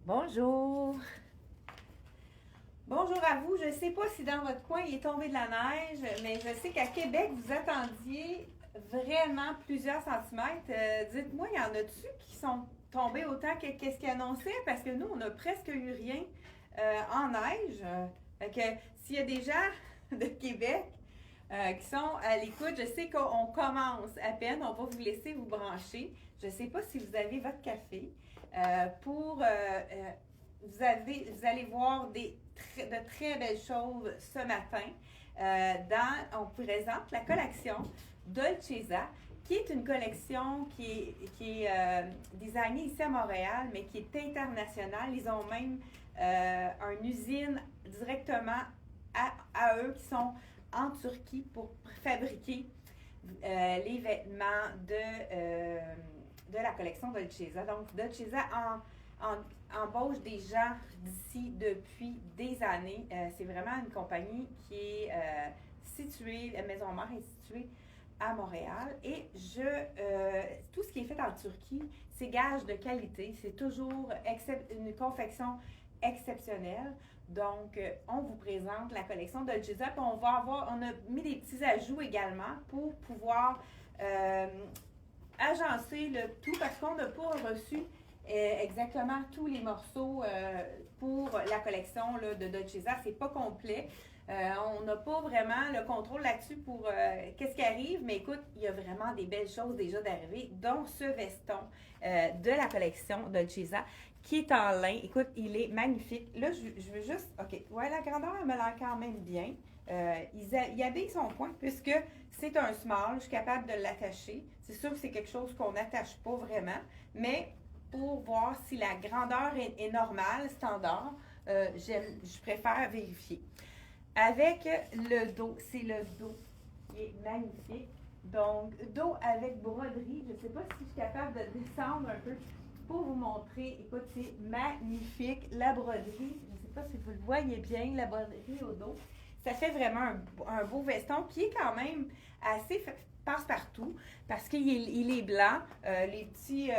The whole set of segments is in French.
Bonjour! Bonjour à vous. Je ne sais pas si dans votre coin il est tombé de la neige, mais je sais qu'à Québec, vous attendiez vraiment plusieurs centimètres. Dites-moi, il y en a-tu qui sont tombés autant que qu'est-ce qu'ils annonçaient? Parce que nous, on n'a presque eu rien en neige. Fait que s'il y a des gens de Québec qui sont à l'écoute, je sais qu'on commence à peine. On va vous laisser vous brancher. Je ne sais pas si vous avez votre café. Vous allez voir de très belles choses ce matin. On vous présente la collection Dolcezza, qui est une collection qui est designée ici à Montréal, mais qui est internationale. Ils ont même une usine directement à eux qui sont en Turquie pour fabriquer les vêtements de la collection Dolcezza. Donc, Dolcezza embauche des gens d'ici depuis des années. C'est vraiment une compagnie qui est située, la maison mère est située à Montréal. Et tout ce qui est fait en Turquie, c'est gage de qualité. C'est toujours une confection exceptionnelle. Donc, on vous présente la collection Dolcezza. Puis on a mis des petits ajouts également pour pouvoir agencer le tout parce qu'on n'a pas reçu exactement tous les morceaux pour la collection là, de Dolcezza. C'est pas complet. On n'a pas vraiment le contrôle là-dessus pour qu'est-ce qui arrive, mais écoute, il y a vraiment des belles choses déjà d'arriver, dont ce veston de la collection Dolcezza qui est en lin. Écoute, il est magnifique. Là, je veux juste... OK, ouais, la grandeur, elle me l'air quand même bien. Il habille son point puisque c'est un small. Je suis capable de l'attacher. C'est sûr que c'est quelque chose qu'on n'attache pas vraiment, mais pour voir si la grandeur est normale, standard, je préfère vérifier. Avec le dos, c'est le dos qui est magnifique. Donc, dos avec broderie. Je ne sais pas si je suis capable de descendre un peu pour vous montrer. Écoute, c'est magnifique. La broderie, je ne sais pas si vous le voyez bien, la broderie au dos. Ça fait vraiment un beau veston qui est quand même assez passe-partout parce qu'il est blanc. Les petits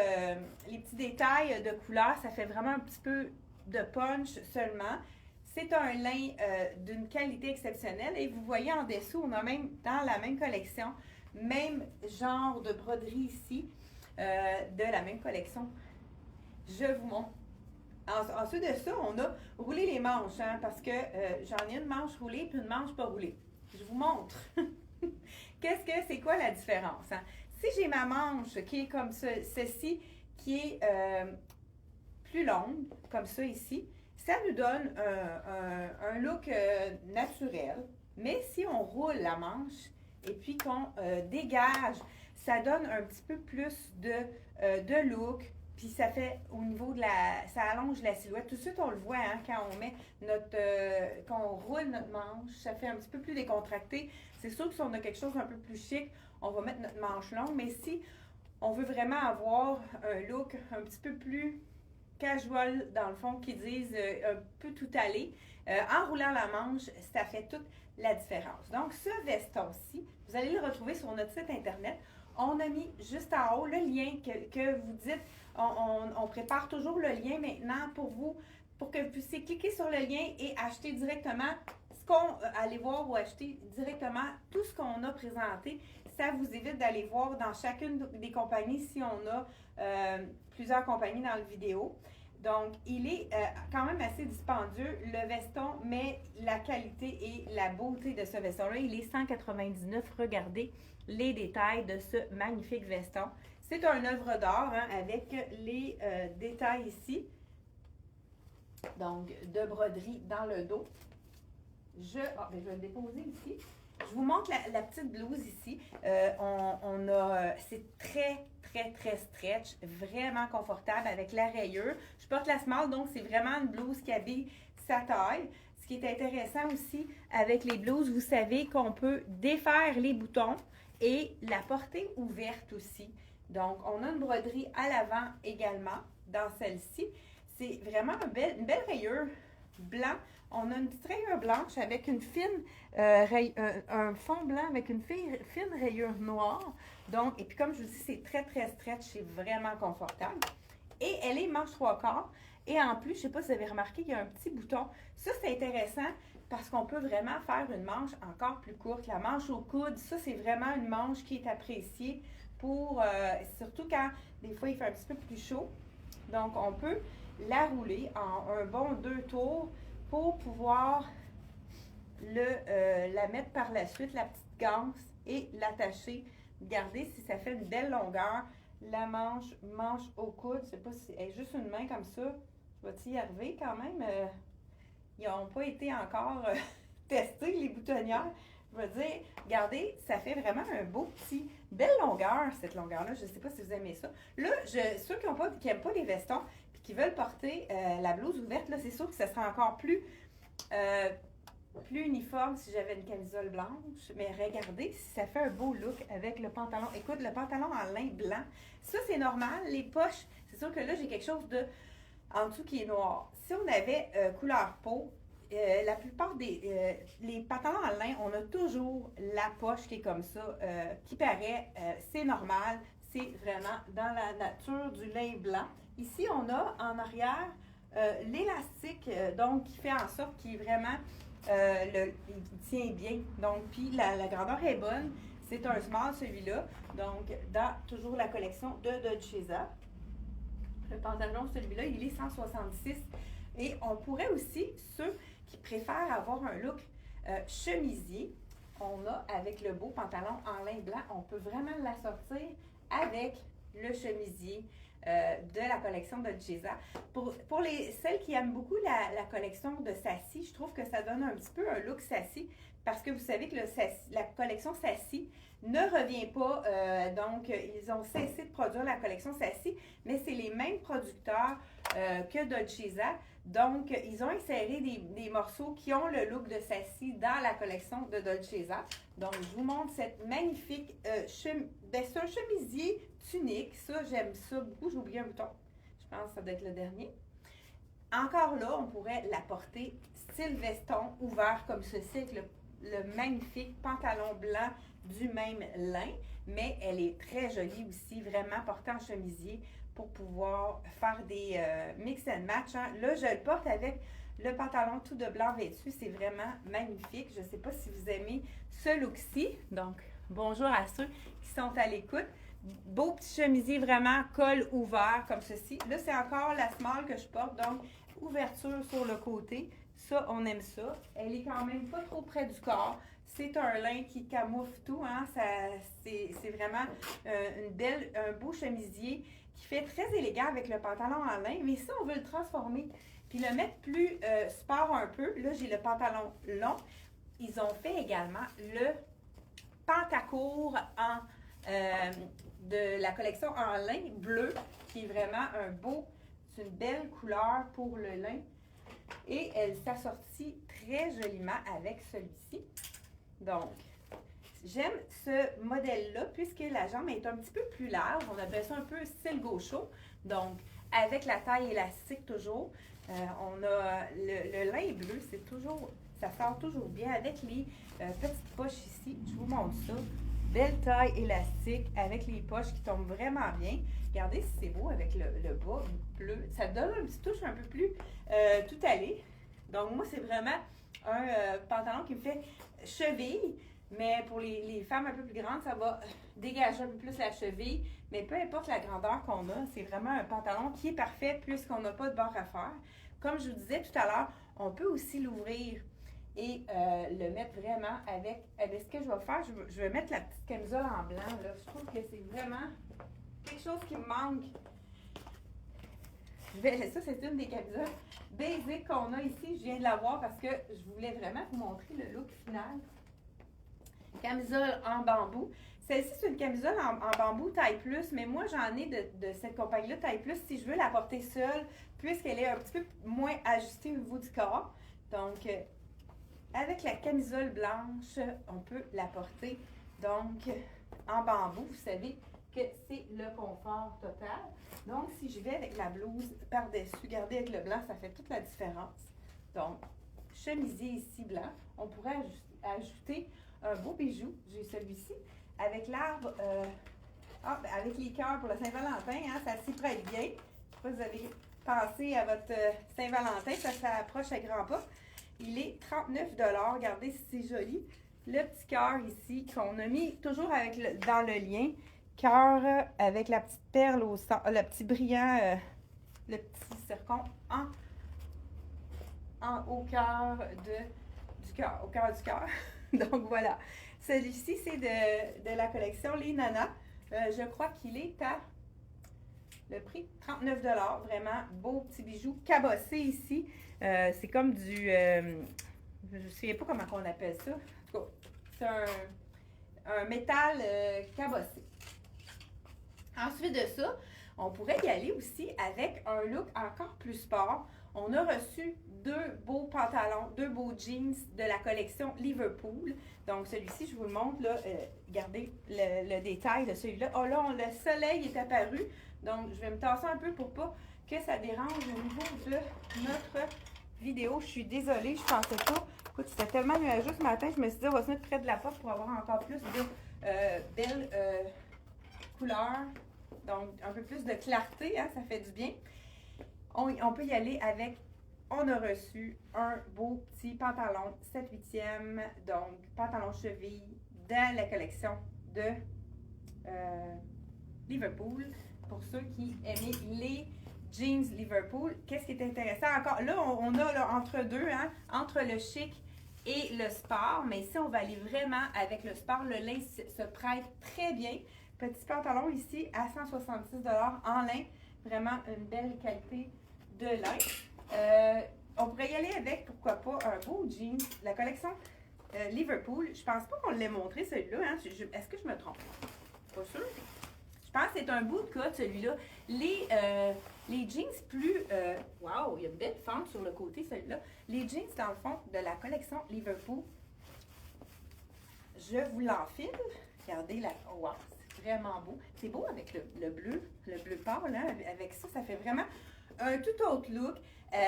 détails de couleur, ça fait vraiment un petit peu de punch seulement. C'est un lin d'une qualité exceptionnelle et vous voyez en dessous, on a même dans la même collection, même genre de broderie ici de la même collection. Je vous montre. Ensuite de ça, on a roulé les manches parce que j'en ai une manche roulée puis une manche pas roulée. Je vous montre. C'est quoi la différence? Si j'ai ma manche qui est comme ceci, qui est plus longue, comme ça ici, ça nous donne un look naturel. Mais si on roule la manche et puis qu'on dégage, ça donne un petit peu plus de look. Puis ça fait au niveau ça allonge la silhouette. Tout de suite, on le voit quand on met quand on roule notre manche, ça fait un petit peu plus décontracté. C'est sûr que si on a quelque chose un peu plus chic, on va mettre notre manche longue. Mais si on veut vraiment avoir un look un petit peu plus casual, dans le fond, qui disent un peu tout aller, en roulant la manche, ça fait toute la différence. Donc, ce veston-ci, vous allez le retrouver sur notre site internet. On a mis juste en haut le lien que vous dites. On prépare toujours le lien maintenant pour vous, pour que vous puissiez cliquer sur le lien et acheter directement aller voir ou acheter directement tout ce qu'on a présenté. Ça vous évite d'aller voir dans chacune des compagnies si on a plusieurs compagnies dans la vidéo. Donc, il est quand même assez dispendieux, le veston, mais la qualité et la beauté de ce veston-là, il est 199. Regardez les détails de ce magnifique veston. C'est un œuvre d'art avec les détails ici, donc de broderie dans le dos. Je vais le déposer ici. Je vous montre la petite blouse ici. C'est très stretch, vraiment confortable avec la rayure. Je porte la small, donc c'est vraiment une blouse qui habille sa taille. Ce qui est intéressant aussi avec les blouses, vous savez qu'on peut défaire les boutons et la porter ouverte aussi. Donc, on a une broderie à l'avant également dans celle-ci. C'est vraiment une belle rayure blanc. On a une petite rayure blanche avec une fine un fond blanc avec une fine rayure noire. Donc, et puis comme je vous dis, c'est très stretch, c'est vraiment confortable. Et elle est manche 3/4 Et en plus, je ne sais pas si vous avez remarqué qu'il y a un petit bouton. Ça, c'est intéressant parce qu'on peut vraiment faire une manche encore plus courte. La manche au coude, ça, c'est vraiment une manche qui est appréciée pour, surtout quand des fois il fait un petit peu plus chaud. Donc, on peut la rouler en un bon 2 tours pour pouvoir la mettre par la suite, la petite ganse, et l'attacher. Regardez si ça fait une belle longueur. La manche au coude, je sais pas si elle est juste une main comme ça. Je vais y arriver quand même. Ils n'ont pas été encore testés, les boutonnières. Je veux dire, regardez, ça fait vraiment un beau petit, belle longueur, cette longueur-là. Je ne sais pas si vous aimez ça. Là, ceux qui n'aiment pas les vestons et qui veulent porter la blouse ouverte, là, c'est sûr que ça sera encore plus uniforme si j'avais une camisole blanche. Mais regardez, ça fait un beau look avec le pantalon. Écoute, le pantalon en lin blanc, ça, c'est normal. Les poches, c'est sûr que là, j'ai quelque chose en dessous qui est noir. Si on avait couleur peau, la plupart les pantalons en lin, on a toujours la poche qui est comme ça, qui paraît, c'est normal, c'est vraiment dans la nature du lin blanc. Ici, on a en arrière l'élastique, donc qui fait en sorte qu'il est vraiment, il tient bien. Donc, puis la grandeur est bonne. C'est un small celui-là, donc dans toujours la collection de Dolce Vita. Le pantalon, celui-là, il est 166. Et on pourrait aussi, ceux qui préfèrent avoir un look chemisier, on a avec le beau pantalon en lin blanc, on peut vraiment l'assortir avec le chemisier de la collection de Dolce. Pour celles qui aiment beaucoup la collection de Sassy, je trouve que ça donne un petit peu un look Sassy parce que vous savez que la collection Sassy ne revient pas, donc ils ont cessé de produire la collection Sassy, mais c'est les mêmes producteurs que Dolce. Donc, ils ont inséré des morceaux qui ont le look de Sassy dans la collection de Dolce. Donc, je vous montre cette magnifique c'est un chemisier tunique. Ça, j'aime ça beaucoup. J'ai oublié un bouton. Je pense que ça doit être le dernier. Encore là, on pourrait la porter style veston ouvert comme ceci avec le magnifique pantalon blanc du même lin, mais elle est très jolie aussi, vraiment portée en chemisier pour pouvoir faire des mix and match. Hein. Là, je le porte avec le pantalon tout de blanc vêtu, c'est vraiment magnifique. Je ne sais pas si vous aimez ce look-ci. Donc, bonjour à ceux qui sont à l'écoute. Beau petit chemisier vraiment col ouvert comme ceci. Là, c'est encore la small que je porte, donc ouverture sur le côté. Ça, on aime ça. Elle est quand même pas trop près du corps. C'est un lin qui camoufle tout. Hein? C'est vraiment un beau chemisier qui fait très élégant avec le pantalon en lin. Mais si on veut le transformer puis le mettre plus sport un peu, là, j'ai le pantalon long. Ils ont fait également le pantacourt de la collection en lin bleu, qui est vraiment c'est une belle couleur pour le lin. Et elle s'assortit très joliment avec celui-ci. Donc, j'aime ce modèle-là puisque la jambe est un petit peu plus large. On appelle ça un peu style gaucho. Donc, avec la taille élastique toujours. On a le lin bleu, ça sort toujours bien avec les petites poches ici. Je vous montre ça. Belle taille élastique avec les poches qui tombent vraiment bien. Regardez si c'est beau avec le bas bleu. Ça donne une petite touche un peu plus tout allé. Donc, moi, c'est vraiment un pantalon qui me fait cheville. Mais pour les femmes un peu plus grandes, ça va dégager un peu plus la cheville. Mais peu importe la grandeur qu'on a, c'est vraiment un pantalon qui est parfait puisqu'on n'a pas de bord à faire. Comme je vous disais tout à l'heure, on peut aussi l'ouvrir et le mettre vraiment avec ce que je vais faire. Je vais mettre la petite camisole en blanc. Là. Je trouve que c'est vraiment quelque chose qui me manque. Ça, c'est une des camisoles basiques qu'on a ici. Je viens de la voir parce que je voulais vraiment vous montrer le look final. Camisole en bambou. Celle-ci, c'est une camisole en bambou taille plus, mais moi, j'en ai de cette compagnie-là taille plus si je veux la porter seule, puisqu'elle est un petit peu moins ajustée au niveau du corps. Donc, avec la camisole blanche, on peut la porter donc en bambou. Vous savez que c'est le confort total. Donc, si je vais avec la blouse par-dessus, regardez avec le blanc, ça fait toute la différence. Donc, chemisier ici blanc. On pourrait ajouter un beau bijou. J'ai celui-ci avec l'arbre, avec les cœurs pour le Saint-Valentin. Hein, ça s'y prête bien. Je sais pas si vous avez pensez à votre Saint-Valentin, ça approche à grands pas. Il est 39 $. Regardez si c'est joli. Le petit cœur ici qu'on a mis toujours avec dans le lien. Cœur avec la petite perle au centre, le petit brillant, le petit zircon au cœur du cœur, au cœur du cœur. Donc voilà. Celui-ci, c'est de la collection Les Nanas. Je crois qu'il est à le prix 39 $. Vraiment beau petit bijou cabossé ici. C'est comme du... je ne sais pas comment on appelle ça. En tout cas, c'est un métal cabossé. Ensuite de ça, on pourrait y aller aussi avec un look encore plus sport. On a reçu deux beaux pantalons, deux beaux jeans de la collection Liverpool. Donc, celui-ci, je vous le montre, là, regardez le détail de celui-là. Oh là, le soleil est apparu. Donc, je vais me tasser un peu pour pas que ça dérange au niveau de notre vidéo. Je suis désolée, je pensais pas. Écoute, c'était tellement nuageux ce matin, je me suis dit, on va se mettre près de la porte pour avoir encore plus de belles couleurs. Donc, un peu plus de clarté, hein, ça fait du bien. On peut y aller avec, on a reçu un beau petit pantalon 7/8e, donc pantalon cheville de la collection de Liverpool. Pour ceux qui aimaient les jeans Liverpool, qu'est-ce qui est intéressant encore? Là, on a là, entre deux, hein, entre le chic et le sport, mais si on va aller vraiment avec le sport, le lin se prête très bien. Petit pantalon ici à 166 $ en lin. Vraiment une belle qualité de lin. On pourrait y aller avec, pourquoi pas, un beau jean. La collection Liverpool. Je pense pas qu'on l'ait montré celui-là. Hein? Est-ce que je me trompe? Pas sûr. Je pense que c'est un bout de cote celui-là. Les jeans plus... wow, il y a une belle fente sur le côté celui-là. Les jeans dans le fond de la collection Liverpool. Je vous l'enfile. Regardez la... Oh, wow, vraiment beau. C'est beau avec le bleu pâle, hein? Avec ça, ça fait vraiment un tout autre look.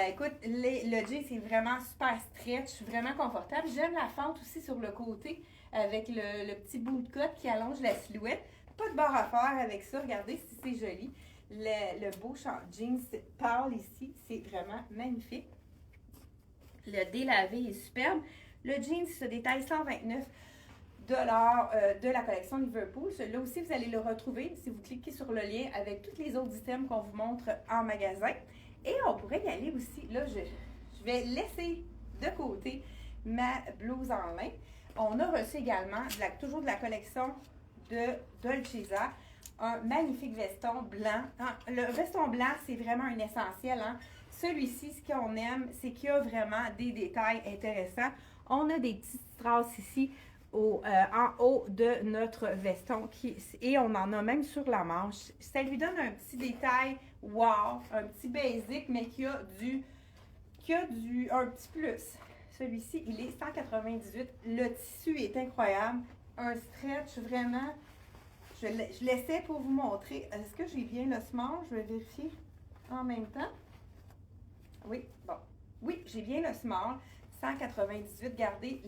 Écoute, le jean, c'est vraiment super stretch, vraiment confortable. J'aime la fente aussi sur le côté avec le petit bout de cotte qui allonge la silhouette. Pas de barre à faire avec ça. Regardez si c'est joli. Le beau jeans pâle ici, c'est vraiment magnifique. Le délavé est superbe. Le jean se détaille 129 $ de la collection Liverpool. Celui-là aussi, vous allez le retrouver si vous cliquez sur le lien avec tous les autres items qu'on vous montre en magasin. Et on pourrait y aller aussi. Là, je vais laisser de côté ma blouse en lin. On a reçu également, toujours de la collection de Dolcezza, un magnifique veston blanc. Le veston blanc, c'est vraiment un essentiel. Hein? Celui-ci, ce qu'on aime, c'est qu'il y a vraiment des détails intéressants. On a des petits strass ici en haut de notre veston et on en a même sur la manche. Ça lui donne un petit détail, wow, un petit basic, mais qui a un petit plus. Celui-ci, il est 198. Le tissu est incroyable. Un stretch vraiment. Je l'essaie pour vous montrer. Est-ce que j'ai bien le small? Je vais vérifier en même temps. Oui, bon. Oui, j'ai bien le small. 198. Regardez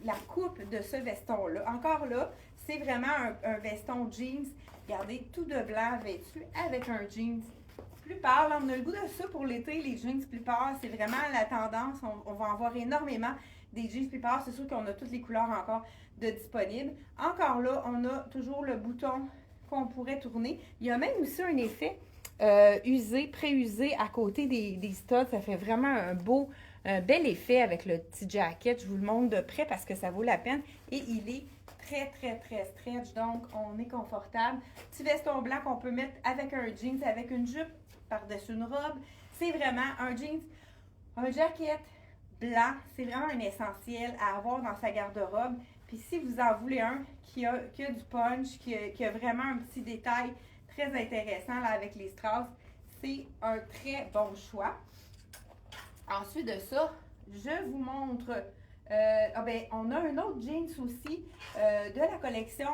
la coupe de ce veston-là. Encore là, c'est vraiment un veston jeans. Regardez, tout de blanc vêtu avec un jeans plus pâle. On a le goût de ça pour l'été, les jeans plus pâles. C'est vraiment la tendance. On va en voir énormément des jeans plus pâles. C'est sûr qu'on a toutes les couleurs encore de disponibles. Encore là, on a toujours le bouton qu'on pourrait tourner. Il y a même aussi un effet pré-usé à côté des studs. Ça fait vraiment un bel effet avec le petit jacket. Je vous le montre de près parce que ça vaut la peine. Et il est très, très, très stretch. Donc, on est confortable. Petit veston blanc qu'on peut mettre avec un jeans, avec une jupe par-dessus une robe. C'est vraiment un jeans, un jacket blanc. C'est vraiment un essentiel à avoir dans sa garde-robe. Puis si vous en voulez un qui a du punch, qui a vraiment un petit détail très intéressant là, avec les strass, c'est un très bon choix. Ensuite de ça, je vous montre, on a un autre jeans aussi de la collection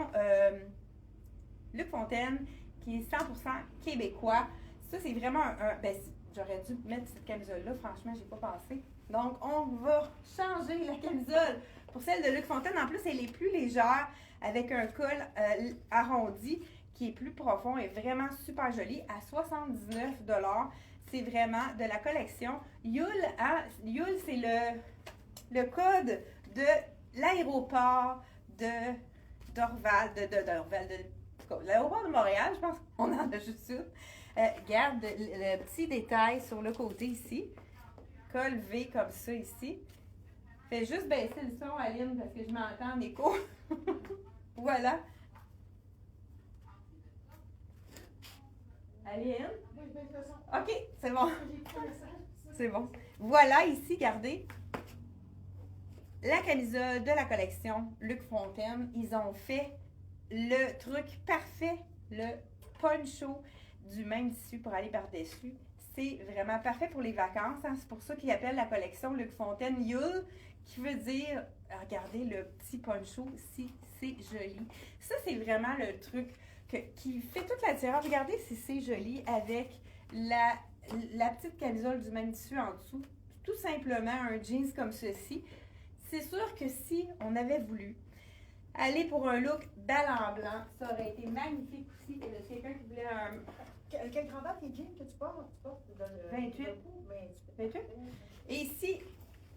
Luc Fontaine qui est 100% québécois. Ça, c'est vraiment j'aurais dû mettre cette camisole-là, franchement, j'ai pas pensé. Donc, on va changer la camisole pour celle de Luc Fontaine. En plus, elle est plus légère avec un col arrondi qui est plus profond et vraiment super joli à 79 $. c'est vraiment de la collection Yule. Yule, c'est le code de l'aéroport d'Orval, l'aéroport de Montréal, je pense qu'on en a juste une. Regarde le petit détail sur le côté ici. Col V comme ça ici. Fais juste baisser le son, Aline, parce que je m'entends en écho. Voilà. Aline? OK, c'est bon. C'est bon. Voilà ici, regardez. La camisole de la collection Luc Fontaine. Ils ont fait le truc parfait, le poncho du même tissu pour aller par-dessus. C'est vraiment parfait pour les vacances. Hein? C'est pour ça qu'ils appellent la collection Luc Fontaine Yule, qui veut dire, regardez le petit poncho, si c'est joli. Ça, c'est vraiment le truc qui fait toute la différence. Regardez si c'est joli avec la petite camisole du même tissu en dessous. Tout simplement un jeans comme ceci. C'est sûr que si on avait voulu aller pour un look bal en blanc, ça aurait été magnifique aussi. Il y a quelqu'un qui voulait un... Quelle grandeur tes jeans que tu portes? 28. 28. Et ici,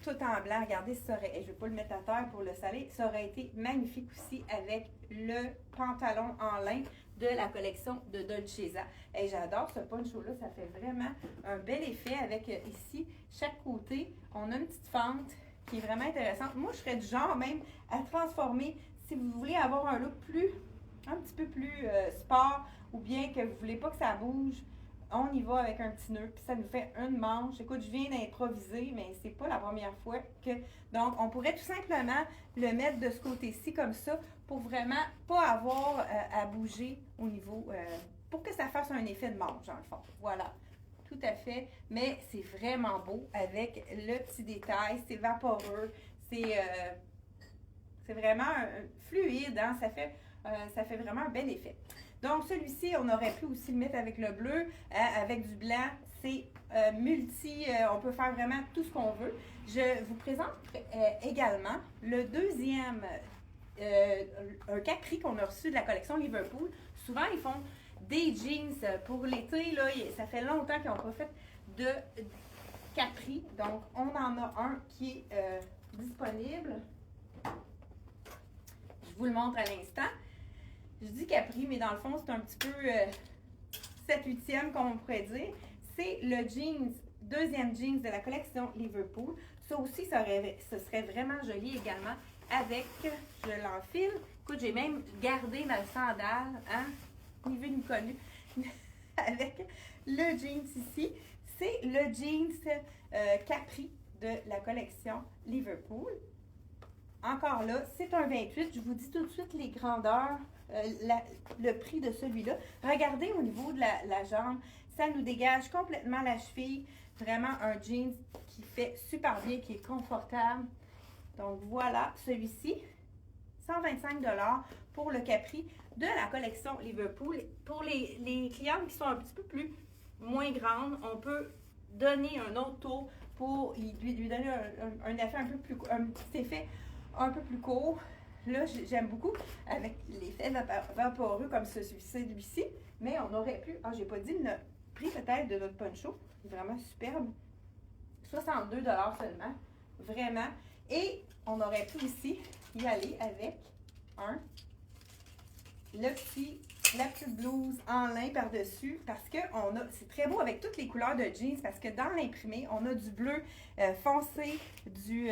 tout en blanc, regardez, ça aurait, je ne vais pas le mettre à terre pour le saler, ça aurait été magnifique aussi avec le pantalon en lin de la collection de Dolcezza. Et j'adore ce poncho-là, ça fait vraiment un bel effet avec ici, chaque côté, on a une petite fente qui est vraiment intéressante. Moi, je serais du genre même à transformer, si vous voulez avoir un look un petit peu plus sport, ou bien que vous ne voulez pas que ça bouge, on y va avec un petit nœud, puis ça nous fait une manche. Écoute, je viens d'improviser, mais c'est pas la première fois que... Donc, on pourrait tout simplement le mettre de ce côté-ci, comme ça, pour vraiment pas avoir à bouger au niveau... pour que ça fasse un effet de manche, dans le fond. Voilà, tout à fait. Mais c'est vraiment beau avec le petit détail, c'est vaporeux, c'est vraiment fluide, hein? Ça fait vraiment un bel effet. Donc, celui-ci, on aurait pu aussi le mettre avec le bleu, avec du blanc. C'est on peut faire vraiment tout ce qu'on veut. Je vous présente également le deuxième, un capri qu'on a reçu de la collection Liverpool. Souvent, ils font des jeans pour l'été. Là, ça fait longtemps qu'ils n'ont pas fait de capri. Donc, on en a un qui est disponible. Je vous le montre à l'instant. Je dis Capri, mais dans le fond, c'est un petit peu 7/8e, comme on pourrait dire. C'est le jeans, deuxième jeans de la collection Liverpool. Ça aussi, ce serait vraiment joli également avec, je l'enfile. Écoute, j'ai même gardé ma sandale, hein, ni vu ni connu, avec le jeans ici. C'est le jeans Capri de la collection Liverpool. Encore là, c'est un 28. Je vous dis tout de suite les grandeurs, le prix de celui-là. Regardez au niveau de la jambe, ça nous dégage complètement la cheville. Vraiment un jeans qui fait super bien, qui est confortable. Donc voilà, celui-ci, 125 $ pour le Capri de la collection Liverpool. Pour les clientes qui sont un petit peu moins grandes, on peut donner un autre tour pour lui donner un effet un petit effet un peu plus court. Là, j'aime beaucoup avec l'effet vaporeux comme celui-ci, mais on aurait pu, j'ai pas dit le prix peut-être de notre poncho, vraiment superbe, 62 $ seulement, vraiment, et on aurait pu aussi y aller avec la petite blouse en lin par-dessus, parce que c'est très beau avec toutes les couleurs de jeans, parce que dans l'imprimé, on a du bleu foncé, du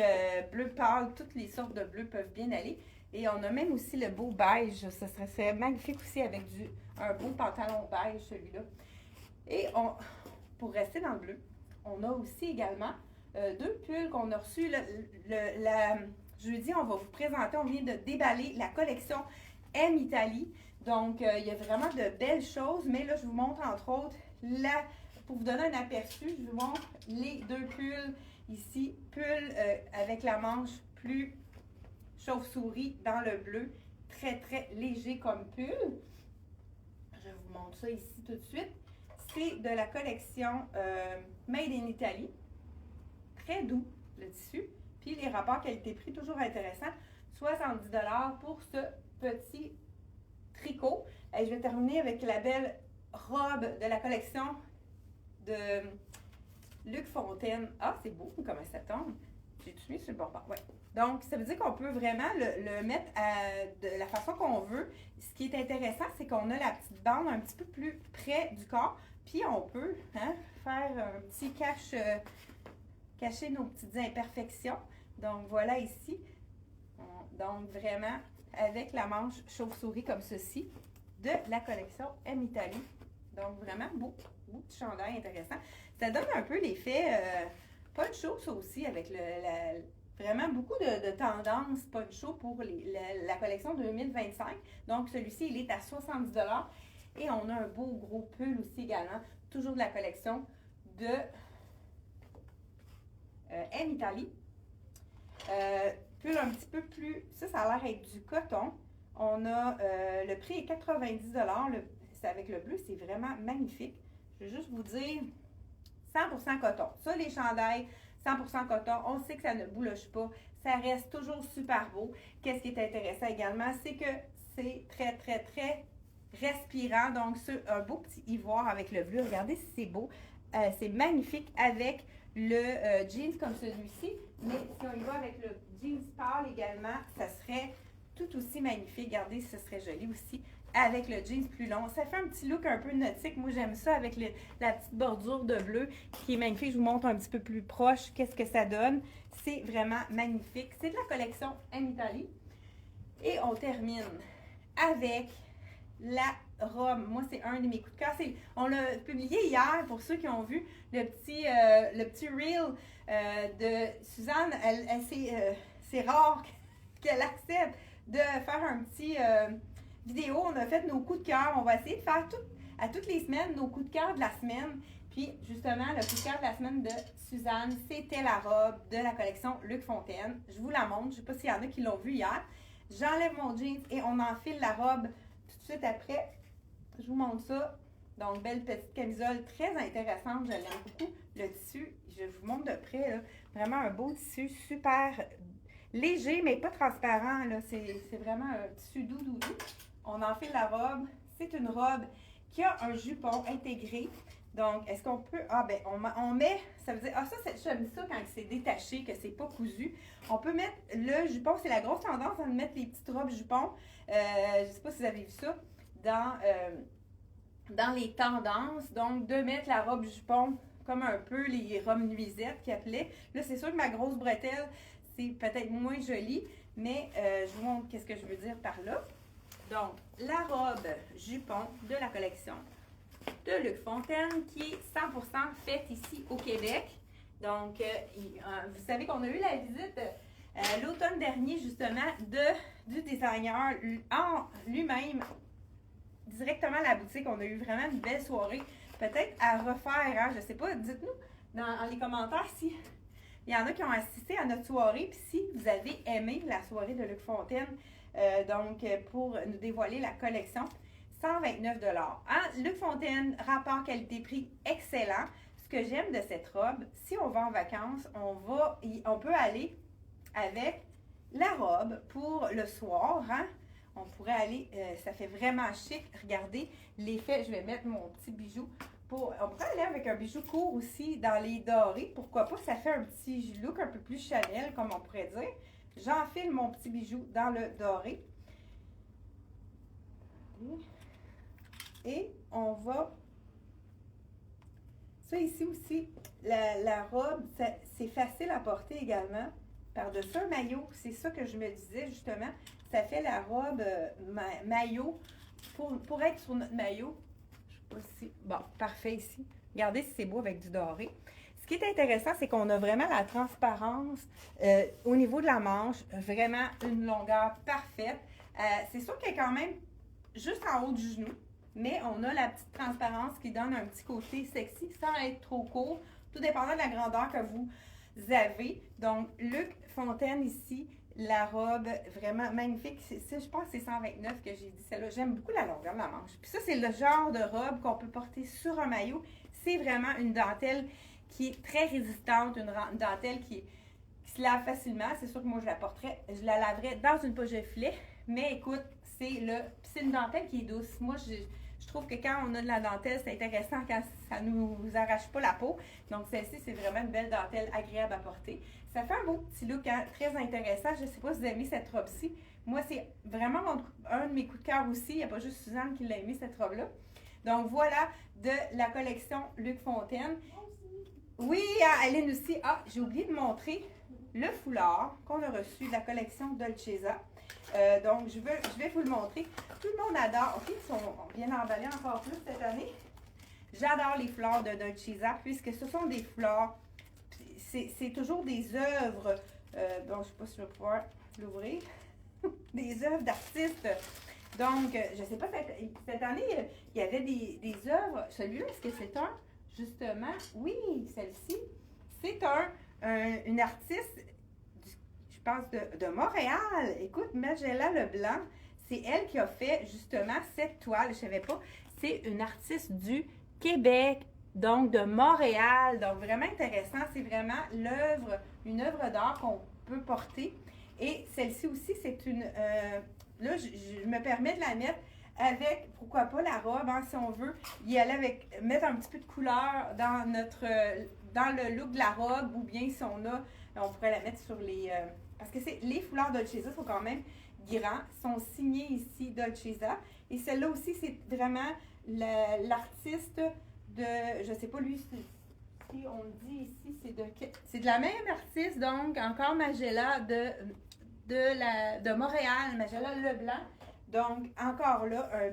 bleu pâle, toutes les sortes de bleus peuvent bien aller. Et on a même aussi le beau beige, ça serait magnifique aussi avec un beau pantalon beige, celui-là. Et pour rester dans le bleu, on a aussi également deux pulls qu'on a reçus. Jeudi, on va vous présenter, on vient de déballer la collection M Italie. Donc, il y a vraiment de belles choses, mais là, je vous montre entre autres, pour vous donner un aperçu, je vous montre les deux pulls ici. Pull avec la manche plus chauve-souris dans le bleu, très très léger comme pull. Je vous montre ça ici tout de suite. C'est de la collection Made in Italy. Très doux le tissu. Puis les rapports qualité-prix, toujours intéressants. 70 $ pour ce petit tricot. Et je vais terminer avec la belle robe de la collection de Luc Fontaine. Ah, c'est beau comment ça tombe. J'ai-tu mis sur le bord? Ouais. Donc, ça veut dire qu'on peut vraiment le mettre de la façon qu'on veut. Ce qui est intéressant, c'est qu'on a la petite bande un petit peu plus près du corps. Puis, on peut faire un petit cacher nos petites imperfections. Donc, voilà ici. Donc, vraiment, avec la manche chauve-souris comme ceci, de la collection M Italie. Donc, vraiment beau petit chandail intéressant. Ça donne un peu l'effet poncho, ça aussi, avec vraiment beaucoup de tendances poncho pour la collection 2025. Donc, celui-ci, il est à 70 $. Et on a un beau gros pull aussi également, toujours de la collection de M Italie. Pull un petit peu plus, ça a l'air être du coton. On a, le prix est 90 $. C'est avec le bleu, c'est vraiment magnifique. Je vais juste vous dire, 100% coton. Ça, les chandails, 100% coton. On sait que ça ne bouloche pas. Ça reste toujours super beau. Qu'est-ce qui est intéressant également, c'est que c'est très, très, très respirant. Donc, un beau petit ivoire avec le bleu. Regardez si c'est beau. C'est magnifique avec le jeans comme celui-ci. Mais si on y va avec le jeans pâle également, ça serait tout aussi magnifique. Regardez, ce serait joli aussi avec le jeans plus long. Ça fait un petit look un peu nautique. Moi, j'aime ça avec la petite bordure de bleu qui est magnifique. Je vous montre un petit peu plus proche qu'est-ce que ça donne. C'est vraiment magnifique. C'est de la collection M Italie. Et on termine avec la robe. Moi, c'est un de mes coups de cœur. On l'a publié hier pour ceux qui ont vu le petit reel de Suzanne. C'est rare qu'elle accepte de faire un petit vidéo. On a fait nos coups de cœur. On va essayer de faire à toutes les semaines nos coups de cœur de la semaine. Puis, justement, le coup de cœur de la semaine de Suzanne, c'était la robe de la collection Luc Fontaine. Je vous la montre. Je ne sais pas s'il y en a qui l'ont vu hier. J'enlève mon jeans et on enfile la robe tout de suite après. Je vous montre ça. Donc, belle petite camisole très intéressante. Je l'aime beaucoup. Le tissu, je vous montre de près. Là. Vraiment un beau tissu, super léger, mais pas transparent. C'est vraiment un tissu doux. On enfile la robe. C'est une robe qui a un jupon intégré. Donc, est-ce qu'on peut... Ah, ben, on met... Ça veut dire... Ah, ça, j'aime ça quand c'est détaché, que c'est pas cousu. On peut mettre le jupon. C'est la grosse tendance de mettre les petites robes jupons. Je sais pas si vous avez vu ça dans les tendances. Donc, de mettre la robe jupon comme un peu les robes nuisettes qu'ils appelaient. Là, c'est sûr que ma grosse bretelle, c'est peut-être moins joli, mais je vous montre qu'est-ce que je veux dire par là. Donc, la robe jupon de la collection de Luc Fontaine qui est 100% faite ici au Québec. Donc, vous savez qu'on a eu la visite l'automne dernier, justement, du designer en lui-même, directement à la boutique. On a eu vraiment une belle soirée. Peut-être à refaire, hein, je ne sais pas, dites-nous dans les commentaires si il y en a qui ont assisté à notre soirée, puis si vous avez aimé la soirée de Luc Fontaine, donc pour nous dévoiler la collection. 129 $. Hein? Luc Fontaine, rapport qualité-prix excellent. Ce que j'aime de cette robe, si on va en vacances, on peut aller avec la robe pour le soir. Hein? On pourrait aller, ça fait vraiment chic. Regardez l'effet, je vais mettre mon petit bijou. On pourrait aller avec un bijou court aussi dans les dorés. Pourquoi pas? Ça fait un petit look un peu plus Chanel, comme on pourrait dire. J'enfile mon petit bijou dans le doré. Et on va... Ça ici aussi, la robe, c'est facile à porter également. Par-dessus un maillot, c'est ça que je me disais justement. Ça fait la robe maillot pour être sur notre maillot. Je sais pas si... Bon, parfait ici. Regardez si c'est beau avec du doré. Ce qui est intéressant, c'est qu'on a vraiment la transparence au niveau de la manche. Vraiment une longueur parfaite. C'est sûr qu'elle est quand même juste en haut du genou. Mais on a la petite transparence qui donne un petit côté sexy sans être trop court, tout dépendant de la grandeur que vous avez. Donc, Luc Fontaine ici, la robe vraiment magnifique. Je pense que c'est 129 que j'ai dit celle-là. J'aime beaucoup la longueur de la manche. Puis ça, c'est le genre de robe qu'on peut porter sur un maillot. C'est vraiment une dentelle qui est très résistante, une dentelle qui se lave facilement. C'est sûr que moi, je la laverais dans une poche de filet. Mais écoute, c'est une dentelle qui est douce. Moi, je trouve que quand on a de la dentelle, c'est intéressant quand ça ne nous arrache pas la peau. Donc, celle-ci, c'est vraiment une belle dentelle agréable à porter. Ça fait un beau petit look, hein, très intéressant. Je ne sais pas si vous avez aimé cette robe-ci. Moi, c'est vraiment un de mes coups de cœur aussi. Il n'y a pas juste Suzanne qui l'a aimé, cette robe-là. Donc, voilà de la collection Luc Fontaine. Oui, Aline aussi. Ah, j'ai oublié de montrer le foulard qu'on a reçu de la collection Dolcezza. Donc, je vais vous le montrer. Tout le monde adore. OK, on vient d'emballer encore plus cette année. J'adore les foulards de Dolcezza puisque ce sont des foulards. C'est toujours des œuvres. Bon, je ne sais pas si je vais pouvoir l'ouvrir. Des œuvres d'artistes. Donc, je ne sais pas, cette année, il y avait des œuvres. Celui-là, est-ce que c'est un? Justement, oui, celle-ci. C'est une artiste, je pense, de Montréal. Écoute, Magella Leblanc, c'est elle qui a fait justement cette toile. Je ne savais pas. C'est une artiste du Québec, donc de Montréal. Donc, vraiment intéressant. C'est vraiment une œuvre d'art qu'on peut porter. Et celle-ci aussi, c'est une... là, je me permets de la mettre avec, pourquoi pas, la robe, hein, si on veut y aller mettre un petit peu de couleur dans le look de la robe, ou bien si on pourrait la mettre sur les... parce que les foulards Dolcezza sont quand même grands, sont signés ici Dolcezza. Et celle-là aussi, c'est vraiment l'artiste de, je sais pas lui, si on le dit ici, c'est de la même artiste, donc encore Magella de Montréal, Magella Leblanc. Donc, encore là, un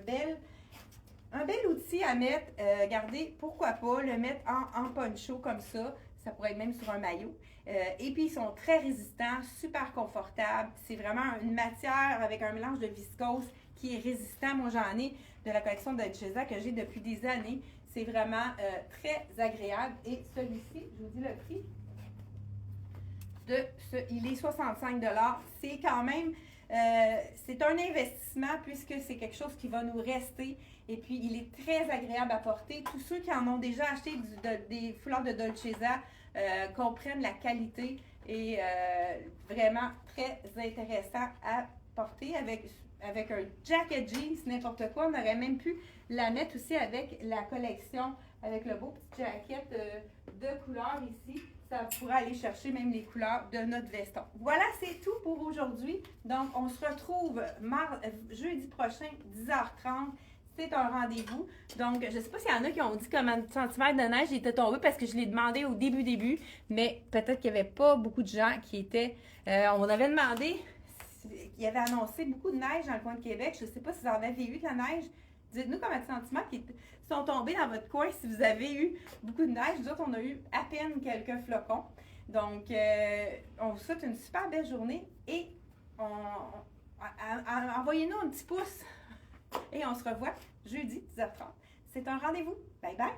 bel outil à mettre. Regardez, pourquoi pas le mettre en poncho comme ça. Ça pourrait être même sur un maillot. Et puis, ils sont très résistants, super confortables. C'est vraiment une matière avec un mélange de viscose qui est résistant. Moi, j'en ai de la collection Dolcezza que j'ai depuis des années. C'est vraiment très agréable. Et celui-ci, je vous dis le prix. Il est 65 $. C'est quand même... c'est un investissement puisque c'est quelque chose qui va nous rester et puis il est très agréable à porter. Tous ceux qui en ont déjà acheté des foulards de Dolcezza comprennent la qualité et vraiment très intéressant à porter avec un jacket jeans, n'importe quoi. On aurait même pu la mettre aussi avec la collection, avec le beau petit jacket de couleur ici. Ça pourra aller chercher même les couleurs de notre veston. Voilà, c'est tout pour aujourd'hui. Donc, on se retrouve jeudi prochain, 10h30. C'est un rendez-vous. Donc, je ne sais pas s'il y en a qui ont dit combien de centimètres de neige était tombé parce que je l'ai demandé au début. Mais peut-être qu'il n'y avait pas beaucoup de gens qui étaient... on avait demandé, il y avait annoncé beaucoup de neige dans le coin de Québec. Je ne sais pas si vous en avez eu de la neige. Dites-nous combien de centimètres qui sont tombés dans votre coin si vous avez eu beaucoup de neige. Nous autres, on a eu à peine quelques flocons. Donc, on vous souhaite une super belle journée et envoyez-nous un petit pouce et on se revoit jeudi 10h30. C'est un rendez-vous. Bye bye!